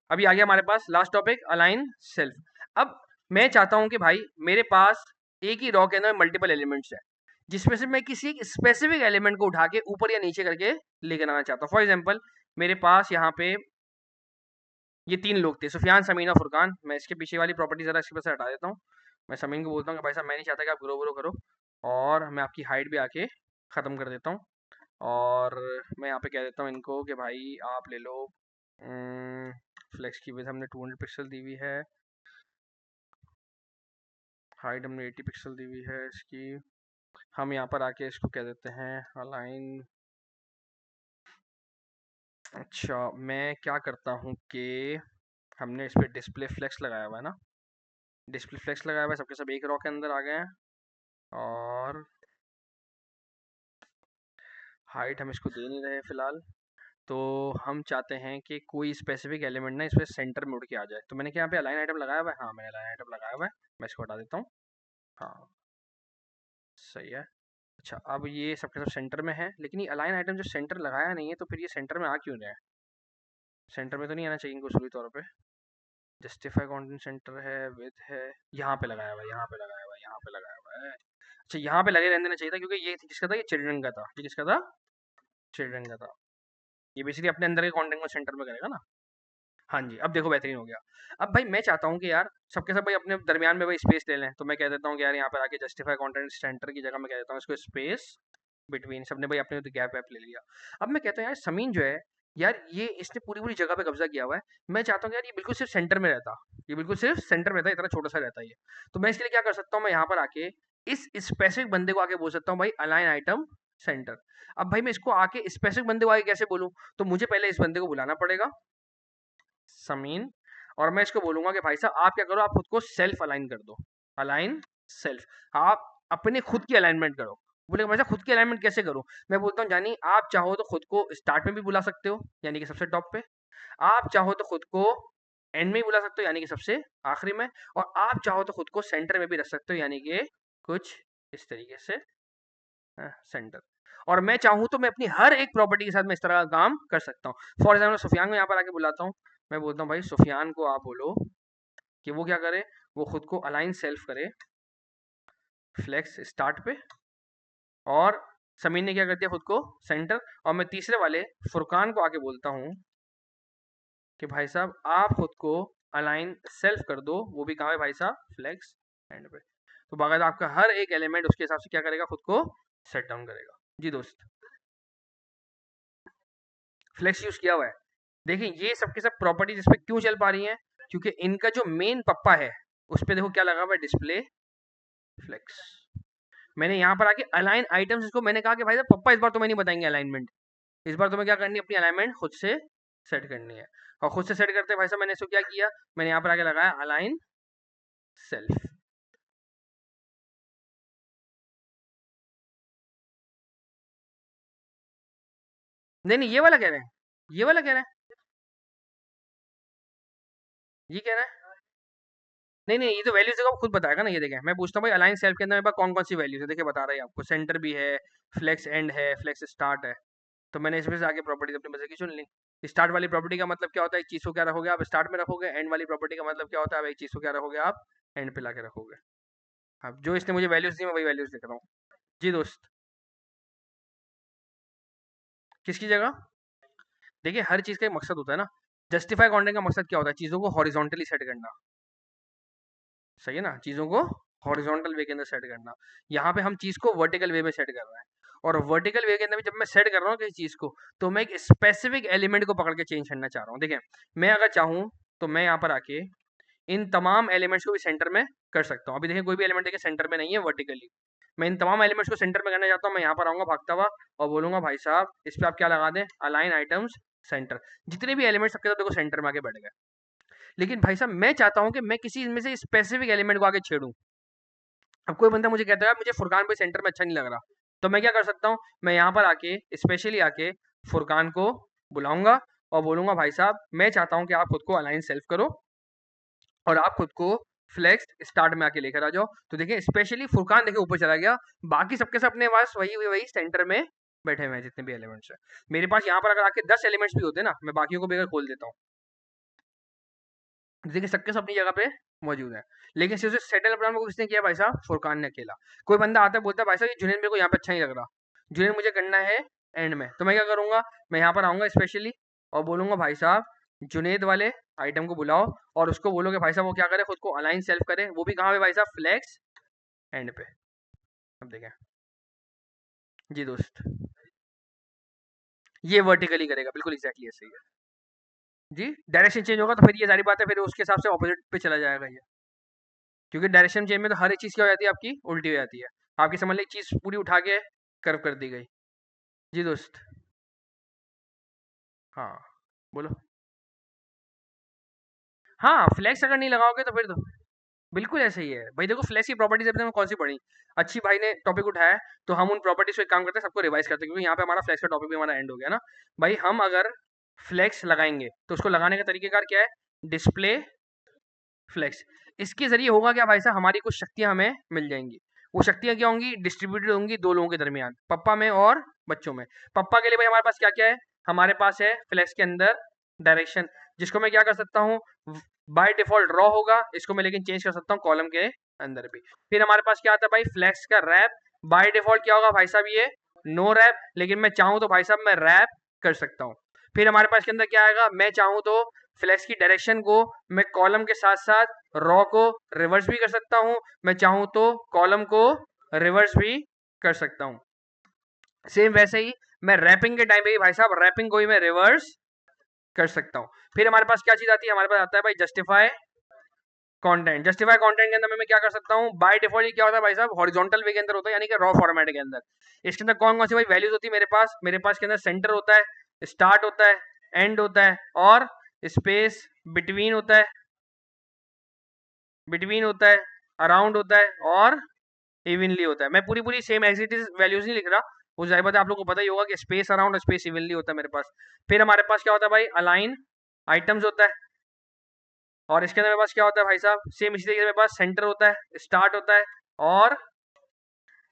अभी आ गया हमारे पास लास्ट टॉपिक, अलाइन सेल्फ। अब मैं चाहता हूं कि भाई मेरे पास एक ही रॉ के अंदर मल्टीपल एलिमेंट्स है, जिसमें से मैं किसी एक स्पेसिफिक एलिमेंट को उठा के ऊपर या नीचे करके लेकर आना चाहता हूँ। फॉर एग्जाम्पल मेरे पास यहाँ पे ये 3 लोग थे, सुफियान, समीन और फुरकान। मैं इसके पीछे वाली प्रॉपर्टी ज़रा इसके पास से हटा देता हूँ। मैं समीन को बोलता हूँ कि भाई साहब मैं नहीं चाहता कि आप ग्रो ग्रो करो, और मैं आपकी हाइट भी आके ख़त्म कर देता हूँ। और मैं यहाँ पे कह देता हूँ इनको कि भाई आप ले लो, फ्लेक्स की विड्थ हमने 200 पिक्सल दी हुई है, हाइट हमने 80 पिक्सल दी हुई है इसकी। हम यहाँ पर आके इसको कह देते हैं अलाइन। अच्छा, मैं क्या करता हूँ कि हमने इस पर डिस्प्ले फ्लेक्स लगाया हुआ है ना, डिस्प्ले फ्लेक्स लगाया हुआ है, सबके सब एक रॉ के अंदर आ गए हैं। और हाइट हम इसको दे नहीं रहे फिलहाल, तो हम चाहते हैं कि कोई स्पेसिफिक एलिमेंट ना इस पे सेंटर में उड़ के आ जाए। तो मैंने क्या यहाँ पे अलाइन आइटम लगाया हुआ है? हाँ, मैंने अलाइन आइटम लगाया हुआ है। मैं इसको हटा देता हूँ। हाँ, सही है। अच्छा, अब ये सबके सब सेंटर में है, लेकिन ये अलाइन आइटम जो सेंटर लगाया नहीं है, तो फिर ये सेंटर में आ क्यों रहा है? सेंटर में तो नहीं आना चाहिए इनको उसूली तौर पे। जस्टिफाई कंटेंट सेंटर है, विथ है, यहाँ पे लगाया हुआ है, यहाँ पे लगाया हुआ है, यहाँ पे लगाया हुआ है। अच्छा, यहाँ पे लगे रहने देना चाहिए था, क्योंकि ये किसका था? ये चिल्ड्रन का था। ये किसका था? चिल्ड्रन का था। ये बेसिकली अपने अंदर के कंटेंट को सेंटर में करेगा ना। हाँ जी, अब देखो बेहतरीन हो गया। अब भाई मैं चाहता हूँ कि यार सबके सब भाई अपने दरमियान में भाई स्पेस ले लें, तो मैं कह देता हूँ कि यार यहाँ पर आके जस्टिफाई कंटेंट सेंटर की जगह मैं कह देता हूँ इसको स्पेस बिटवीन। सबने भाई अपने गैप वैप ले लिया। अब मैं कहता हूँ यार समीन जो है, यार ये इसने पूरी पूरी जगह पे कब्जा किया हुआ है। मैं चाहता हूँ कि यार ये बिल्कुल सिर्फ सेंटर में रहता, ये बिल्कुल सिर्फ सेंटर में रहता, इतना छोटा सा रहता है ये। तो मैं इसके लिए क्या कर सकता हूँ, मैं यहाँ पर आके इस स्पेसिफिक बंदे को आके बोल सकता हूँ भाई अलाइन आइटम सेंटर। अब भाई मैं इसको आके स्पेसिफिक बंदे को आगे कैसे बोलूँ? तो मुझे पहले इस बंदे को बुलाना पड़ेगा, समीन, और मैं इसको बोलूंगा कि भाई साहब आप क्या करो, आप खुद को सेल्फ अलाइन कर दो। अलाइन सेल्फ, आप अपने खुद की अलाइनमेंट करो। बोले भाई साहब खुद की अलाइनमेंट कैसे करूं? मैं बोलता हूँ जानी, आप चाहो तो खुद को स्टार्ट में भी बुला सकते हो, यानी कि सबसे टॉप पे। आप चाहो तो खुद को एंड में ही बुला सकते हो, यानी कि सबसे आखिरी में। और आप चाहो तो खुद को सेंटर में भी रख सकते हो, यानी कि कुछ इस तरीके से सेंटर। और मैं चाहूँ तो मैं अपनी हर एक प्रॉपर्टी के साथ मैं इस तरह का काम कर सकता हूँ। फॉर एग्जाम्पल सुफियान को यहाँ पर आके बुलाता हूँ, मैं बोलता हूँ भाई सुफियान को आप बोलो कि वो क्या करे, वो खुद को अलाइन सेल्फ करे फ्लेक्स स्टार्ट पे, और समीन ने क्या कर दिया खुद को सेंटर। और मैं तीसरे वाले फुरकान को आके बोलता हूँ कि भाई साहब आप खुद को अलाइन सेल्फ कर दो, वो भी कहाँ है भाई साहब? फ्लेक्स एंड पे। तो बाकायदा आपका हर एक एलिमेंट उसके हिसाब से क्या करेगा, खुद को सेट डाउन करेगा। जी दोस्त, फ्लेक्स यूज किया हुआ है। देखिए ये सबके सब प्रॉपर्टीज इस पे क्यों चल पा रही हैं? क्योंकि इनका जो मेन पप्पा है उस पे देखो क्या लगा हुआ है, डिस्प्ले फ्लेक्स। मैंने यहाँ पर आके अलाइन आइटम्स, इसको मैंने कहा कि भाई साहब पप्पा इस बार तुम्हें नहीं बताएंगे अलाइनमेंट, इस बार तुम्हें क्या करनी है, अपनी अलाइनमेंट खुद से सेट करनी है। और खुद से सेट करते भाई साहब मैंने इसको क्या किया, मैंने यहाँ पर आके लगाया अलाइन सेल्फ। नहीं नहीं, ये वाला कह रहे हैं, ये वाला कह रहे हैं, ये कह रहा है। नहीं नहीं, ये तो वैल्यूज देखो खुद बताएगा ना। ये देखें, मैं पूछता हूँ भाई अलाइन सेल्फ के अंदर मेरे पास कौन कौन सी वैल्यूज है, देखिए बता रहा है आपको, सेंटर भी है, फ्लेक्स एंड है, फ्लेक्स स्टार्ट है। तो मैंने इसमें से आगे प्रॉपर्टीज अपनी मजे की चुन ली। स्टार्ट वाली प्रॉपर्टी का मतलब क्या होता है, एक चीज को क्या रखोगे आप स्टार्ट में रखोगे। एंड वाली प्रॉपर्टी का मतलब क्या होता है, आप एक चीज को क्या रखोगे आप एंड पे लाके रखोगे। अब जो इसने मुझे वैल्यूज दी मैं वही वैल्यूज लिख रहा हूँ। जी दोस्त, किसकी जगह? देखिए हर चीज का एक मकसद होता है ना। जस्टिफाई कंटेंट का मकसद क्या होता है, चीजों को हॉरिजॉन्टली सेट करना। सही है ना, चीजों को हॉरिजॉन्टल वे के अंदर सेट करना। यहाँ पे हम चीज को वर्टिकल वे में सेट कर रहे हैं। और वर्टिकल वे के अंदर भी जब मैं सेट कर रहा हूँ किसी चीज को, तो मैं एक स्पेसिफिक एलिमेंट को पकड़ के चेंज करना चाह रहा हूँ। देखिए मैं अगर चाहूँ तो मैं यहाँ पर आके इन तमाम एलिमेंट्स को भी सेंटर में कर सकता हूँ। अभी देखिए कोई भी एलिमेंट देखिए सेंटर में नहीं है वर्टिकली। मैं इन तमाम एलिमेंट्स को सेंटर में करना चाहता हूँ। मैं यहाँ पर आऊंगा भागता हुआ और बोलूंगा भाई साहब इस पे आप क्या लगा दें, अलाइन आइटम्स सेंटर। जितने भी एलिमेंट्स सबके सब देखो सेंटर में आके बैठ गए। लेकिन भाई साहब मैं चाहता हूँ कि मैं किसी इनमें से स्पेसिफिक एलिमेंट को आगे छेड़ूं। अब कोई बंदा मुझे कहता है मुझे फुरकान पे सेंटर में अच्छा नहीं लग रहा, तो मैं क्या कर सकता हूँ, मैं यहाँ पर आके स्पेशली आके फुरकान को बुलाऊंगा और बोलूंगा भाई साहब मैं चाहता हूँ कि आप खुद को अलाइन सेल्फ करो और आप खुद को फ्लेक्स स्टार्ट में आके लेकर आ जाओ। तो देखिए स्पेशली फुरकान देखिए ऊपर चला गया, बाकी सबके सब अपने पास वही वही वही सेंटर में बैठे हुए हैं जितने भी एलिमेंट्स है। मेरे पास यहाँ पर अगर आके 10 एलिमेंट्स भी होते ना, मैं बाकियों को भी अगर खोल देता हूँ। देखिए सबके सब अपनी जगह पे मौजूद है, लेकिन सिर्फ सेटल प्लान को किसने किया भाई साहब, फुरकान ने अकेला। कोई बंदा आता है बोलता है भाई साहब ये जुनैद मेरे को यहाँ पे अच्छा नहीं लग रहा, जुनैद मुझे करना है एंड में, तो मैं क्या करूंगा, मैं यहाँ पर आऊंगा स्पेशली और बोलूंगा भाई साहब जुनैद वाले आइटम को बुलाओ और उसको बोलो कि भाई साहब वो क्या करे, खुद को अलाइन सेल्फ करे, वो भी कहाँ पे भाई साहब, फ्लेक्स एंड पे। अब देखें जी दोस्त, ये वर्टिकली करेगा, बिल्कुल एग्जैक्टली ऐसे ही है जी। डायरेक्शन चेंज होगा तो फिर ये सारी बात है, फिर उसके हिसाब से ऑपोजिट पे चला जाएगा ये, क्योंकि डायरेक्शन चेंज में तो हर एक चीज़ क्या हो जाती है आपकी, उल्टी हो जाती है। आपकी समझ ली चीज़ पूरी उठा के कर्व कर दी गई। जी दोस्त, हाँ बोलो। हाँ फ्लैक्स अगर नहीं लगाओगे तो फिर तो बिल्कुल ऐसे ही है भाई। देखो फ्लैक्स की प्रॉपर्टीज अपने में कौन सी पड़ी, अच्छी भाई ने टॉपिक उठाया है, तो हम उन प्रॉपर्टीज को एक काम करते हैं, सबको रिवाइज करते हैं, क्योंकि यहाँ पे हमारा फ्लैक्स का टॉपिक भी हमारा एंड हो गया ना। भाई हम अगर फ्लैक्स लगाएंगे तो उसको लगाने का तरीकेकार क्या है, डिस्प्ले फ्लेक्स। इसके ज़रिए होगा क्या भाई साहब, हमारी कुछ शक्तियाँ हमें मिल जाएँगी। वो शक्तियाँ क्या होंगी, डिस्ट्रीब्यूटेड होंगी 2 लोगों के दरमियान, पप्पा में और बच्चों में। पप्पा के लिए भाई हमारे पास क्या-क्या है, हमारे पास है फ्लेक्स के अंदर डायरेक्शन, जिसको मैं क्या कर सकता हूँ, बाय डिफ़ॉल्ट रॉ होगा, इसको मैं लेकिन चेंज कर सकता हूँ कॉलम के अंदर भी। फिर हमारे पास क्या आता है भाई, फ्लेक्स का रैप, बाय डिफ़ॉल्ट क्या होगा भाई साहब ये, नो रैप, लेकिन मैं चाहूँ तो भाई साहब मैं रैप कर सकता हूँ। फिर हमारे पास इसके अंदर क्या आएगा, मैं चाहूँ तो फ्लेक्स की डायरेक्शन को मैं कॉलम के साथ-साथ रॉ को रिवर्स भी कर सकता हूँ, मैं चाहूँ तो कॉलम को रिवर्स भी कर सकता हूँ। सेम वैसे ही मैं रैपिंग के टाइम पे भी भाई साहब रैपिंग को भी मैं रिवर्स कर सकता हूँ। फिर हमारे पास क्या चीज़ आती है, हमारे पास आता है भाई जस्टिफाई कंटेंट। जस्टिफाई कंटेंट के अंदर मैं क्या कर सकता हूँ, बाय डिफॉल्ट ये क्या होता है भाई साहब, हॉरिजॉन्टल वे के अंदर होता है, यानी कि रॉ फॉर्मेट के अंदर। इसके अंदर कौन कौन सी भाई वैल्यूज होती है मेरे पास, के अंदर सेंटर होता है, स्टार्ट होता है, एंड होता है और स्पेस बिटवीन होता है, अराउंड होता है और इवनली होता है। मैं पूरी पूरी same as it is values नहीं लिख रहा, वो जाहिर बात है आप लोगों को पता ही होगा कि स्पेस अराउंड और स्पेस इवनली होता है मेरे पास। फिर हमारे पास क्या होता है भाई, अलाइन आइटम्स होता है, और इसके अंदर मेरे पास क्या होता है भाई साहब, सेम इसी तरीके से मेरे पास सेंटर होता है, स्टार्ट होता है और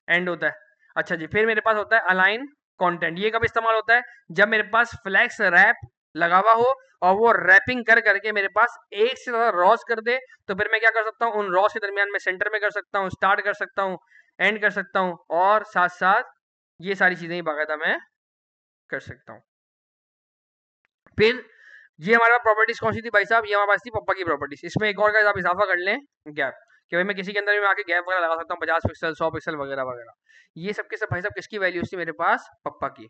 एंड होता है। अच्छा जी, फिर मेरे पास होता है अलाइन कंटेंट। ये कब इस्तेमाल होता है, जब मेरे पास फ्लैक्स रैप लगा हुआ हो और वो रैपिंग कर करके मेरे पास एक से ज्यादा रॉस कर दे, तो फिर मैं क्या कर सकता हूँ, उन रॉस के दरमियान में सेंटर में कर सकता हूँ, स्टार्ट कर सकता हूँ, एंड कर सकता हूँ, और साथ साथ ये सारी चीजें ही बाकायदा मैं कर सकता हूँ। फिर ये हमारे पास प्रॉपर्टीज कौन सी थी भाई साहब, ये हमारे पास थी पप्पा की प्रॉपर्टीज। इसमें एक और का आप इजाफा कर लें, गैप, कि भाई मैं किसी के अंदर भी आके गैप वगैरह लगा सकता हूँ, 50 पिक्सल 100 पिक्सल वगैरह वगैरह। ये सब के सब भाई साहब किसकी वैल्यूज थी, मेरे पास पप्पा की।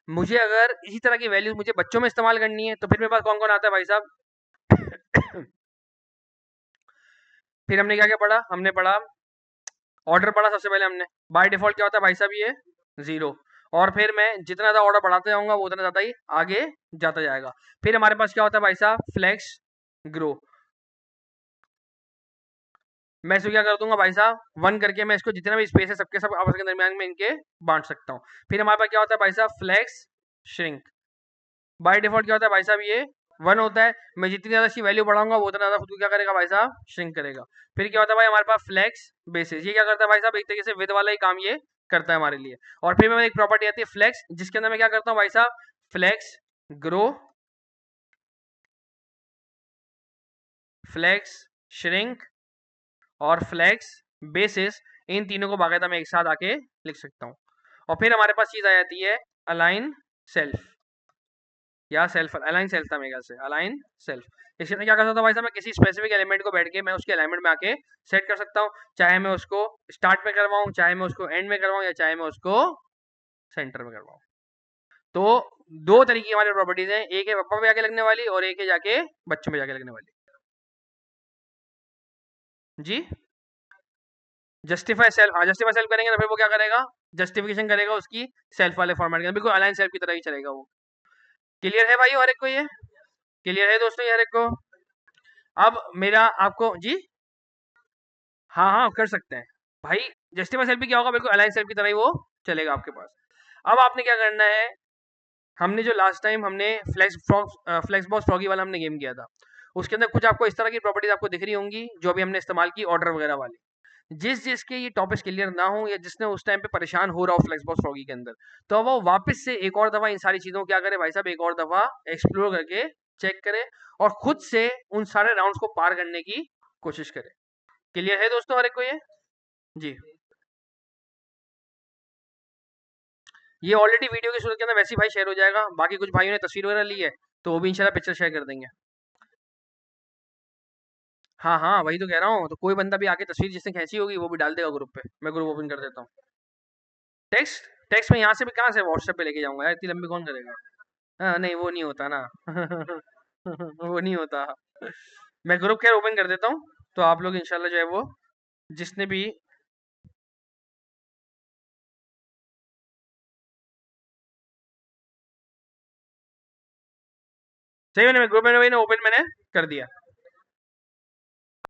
मुझे अगर इसी तरह की वैल्यूज मुझे बच्चों में इस्तेमाल करनी है, तो फिर मेरे पास कौन कौन आता है भाई साहब फिर हमने क्या क्या पढ़ा, हमने पढ़ा ऑर्डर पढ़ा सबसे पहले हमने। बाय डिफॉल्ट क्या होता है भाई साहब, ये 0, और फिर मैं जितना ज़्यादा ऑर्डर बढ़ाते जाऊंगा वो उतना ज़्यादा ही आगे जाता जाएगा। फिर हमारे पास क्या होता है भाई साहब, फ्लेक्स ग्रो। मैं इसको क्या कर दूंगा भाई साहब, 1 करके मैं इसको जितना भी स्पेस है सबके सब आपस के दरमियान में इनके बांट सकता हूँ। फिर हमारे पास क्या होता है भाई साहब, फ्लेक्स श्रिंक। बाय डिफॉल्ट क्या होता है भाई साहब, ये 1 होता है, मैं जितनी ज़्यादा इसकी वैल्यू बढ़ाऊंगा वो उतना ज़्यादा खुद को क्या करेगा भाई साहब, श्रिंक करेगा। फिर क्या होता है भाई हमारे पास फ्लेक्स बेसिस, ये क्या करता है भाई साहब, एक तरीके से विद वाला ही काम ये करता है हमारे लिए। और फिर मैं एक प्रॉपर्टी आती है फ्लेक्स, जिसके अंदर मैं क्या करता हूँ भाई साहब, फ्लेक्स ग्रो, फ्लेक्स श्रिंक और फ्लेक्स बेसिस, इन तीनों को बाकायदा मैं एक साथ आके लिख सकता हूँ। और फिर हमारे पास चीज़ आ जाती है अलाइन सेल्फ, या सेल्फ, अलाइन सेल्फ था मेरे ख्याल से, अलाइन सेल्फ। इसके अंदर क्या कर सकता हूँ भाई साहब, मैं किसी स्पेसिफिक एलिमेंट को बैठ के मैं उसके एलिमेंट में आके सेट कर सकता हूँ, चाहे मैं उसको स्टार्ट में करवाऊँ, चाहे मैं उसको एंड में करवाऊँ, या चाहे मैं उसको सेंटर में करवाऊँ। तो 2 तरीके की हमारी प्रॉपर्टीज हैं, एक है पप्पा पे जाके लगने वाली और एक है जाके बच्चों में जाके लगने वाली। जी, जस्टिफाई सेल्फ, हाँ जस्टिफाई सेल्फ करेंगे तो फिर वो क्या करेगा, जस्टिफिकेशन करेगा उसकी सेल्फ वाले फॉर्मेट के, बिल्कुल अलाइन सेल्फ की तरह ही चलेगा वो। क्लियर है भाई हर एक को ये, क्लियर है दोस्तों ये हर एक को। अब मेरा आपको जी, हाँ हाँ कर सकते हैं भाई। जस्टिफाई सेल्फ भी क्या होगा, बिल्कुल अलाइन सेल्फ की तरह ही वो चलेगा आपके पास। अब आपने क्या करना है, हमने जो लास्ट टाइम हमने फ्लेक्स बॉक्स फ्रॉगी वाला हमने गेम किया था, उसके अंदर कुछ आपको इस तरह की प्रॉपर्टीज आपको दिख रही होंगी जो अभी हमने इस्तेमाल की ऑर्डर वगैरह वाली। जिस जिसके ये टॉपिक्स क्लियर ना हो, या जिसने उस टाइम पे परेशान हो रहा हो फ्लेक्स बॉक्स फ्रॉगी के अंदर, तो वो वापस से एक और दफा इन सारी चीजों को क्या करे भाई साहब, एक और दफा एक्सप्लोर करके चेक करे और खुद से उन सारे राउंड्स को पार करने की कोशिश करे। क्लियर है दोस्तों हर एक को ये? जी। ये ऑलरेडी वीडियो की सूरत के अंदर वैसे ही भाई शेयर हो जाएगा। बाकी कुछ भाइयों ने तस्वीर वगैरह ली है तो वो भी इंशाल्लाह पिक्चर शेयर कर देंगे। हाँ हाँ, वही तो कह रहा हूँ। तो कोई बंदा भी आके तस्वीर जिसने खींची होगी वो भी डाल देगा ग्रुप पे। मैं ग्रुप ओपन कर देता हूँ। टेक्स्ट टेक्स्ट में यहाँ से भी कहाँ से व्हाट्सएप पे लेके जाऊंगा यार, इतनी लंबी कौन करेगा। हाँ नहीं, वो नहीं होता ना। वो नहीं होता। मैं ग्रुप खैर ओपन कर देता हूँ। तो आप लोग इंशाल्लाह जो है वो जिसने भी सही, मैंने ग्रुप में ओपन मैंने कर दिया।